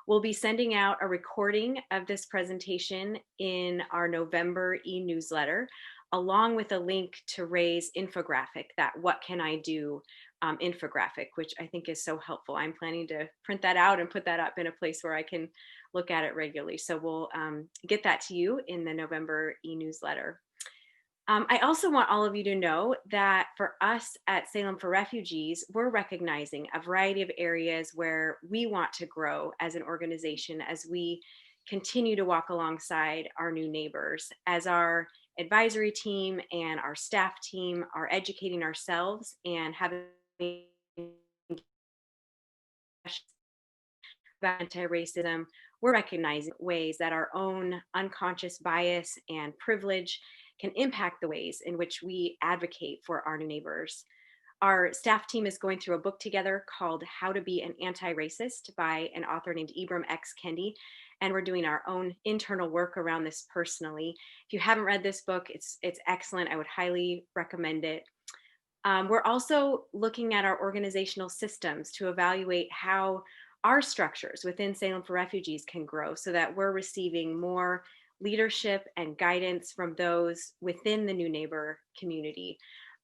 We'll be sending out a recording of this presentation in our November e-newsletter, along with a link to Ray's infographic, that What Can I Do infographic, which I think is so helpful. I'm planning to print that out and put that up in a place where I can look at it regularly. So we'll get that to you in the November e-newsletter. I also want all of you to know that for us at Salem for Refugees, we're recognizing a variety of areas where we want to grow as an organization as we continue to walk alongside our new neighbors, as our advisory team and our staff team are educating ourselves and having about anti-racism. We're recognizing ways that our own unconscious bias and privilege can impact the ways in which we advocate for our new neighbors. Our staff team is going through a book together called How to Be an Anti-Racist by an author named Ibram X. Kendi, and we're doing our own internal work around this personally. If you haven't read this book, it's excellent. I would highly recommend it. We're also looking at our organizational systems to evaluate how our structures within Salem for Refugees can grow so that we're receiving more leadership and guidance from those within the new neighbor community.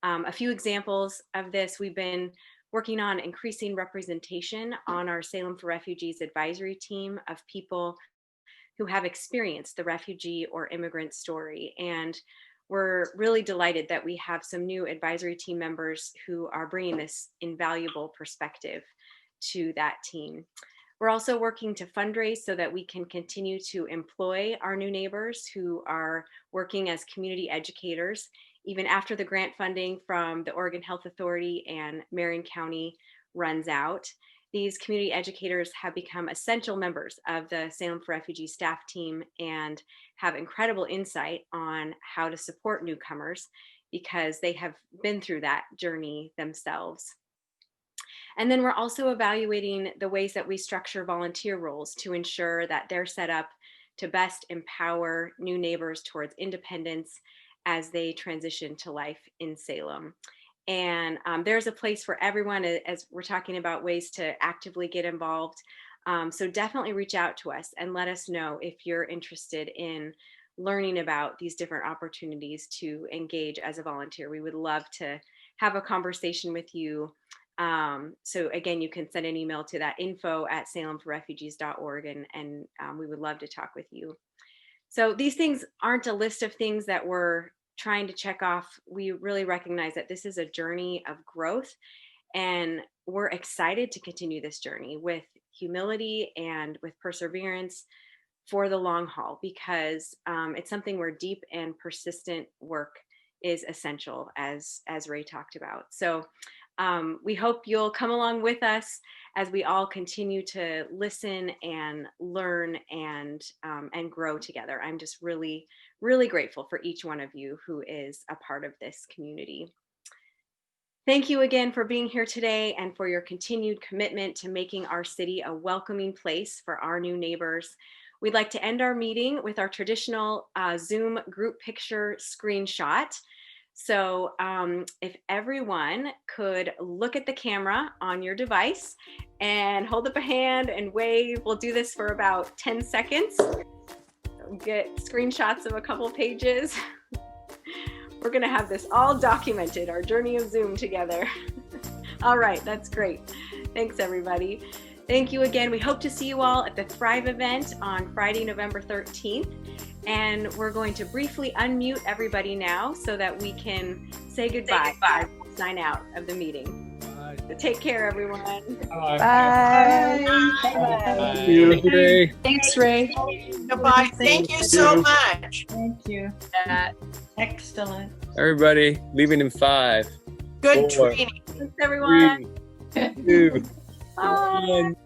A few examples of this: we've been working on increasing representation on our Salem for Refugees advisory team of people who have experienced the refugee or immigrant story. And we're really delighted that we have some new advisory team members who are bringing this invaluable perspective to that team. We're also working to fundraise so that we can continue to employ our new neighbors who are working as community educators, even after the grant funding from the Oregon Health Authority and Marion County runs out. These community educators have become essential members of the Salem for Refugees staff team and have incredible insight on how to support newcomers because they have been through that journey themselves. And then we're also evaluating the ways that we structure volunteer roles to ensure that they're set up to best empower new neighbors towards independence as they transition to life in Salem. And there's a place for everyone as we're talking about ways to actively get involved. So definitely reach out to us and let us know if you're interested in learning about these different opportunities to engage as a volunteer. We would love to have a conversation with you. So again, you can send an email to that info@salemforrefugees.org, and we would love to talk with you. So these things aren't a list of things that we're trying to check off. We really recognize that this is a journey of growth, and we're excited to continue this journey with humility and with perseverance for the long haul, because it's something where deep and persistent work is essential, as Ray talked about. So We hope you'll come along with us as we all continue to listen and learn and grow together. I'm just really, really grateful for each one of you who is a part of this community. Thank you again for being here today and for your continued commitment to making our city a welcoming place for our new neighbors. We'd like to end our meeting with our traditional Zoom group picture screenshot. So if everyone could look at the camera on your device and hold up a hand and wave, we'll do this for about 10 seconds. Get screenshots of a couple pages. We're gonna have this all documented, our journey of Zoom together. All right, that's great. Thanks everybody. Thank you again. We hope to see you all at the Thrive event on Friday, November 13th. And we're going to briefly unmute everybody now so that we can say goodbye. Sign out of the meeting. Bye. So take care, everyone.
Bye.
Bye.
Bye. See you, Ray.
Thanks, Ray.
Goodbye. Thank you so much.
Thank you. Excellent.
Everybody, leaving in 5.
Good
4,
training.
Thanks, everyone.
3, 2,
Bye.
1.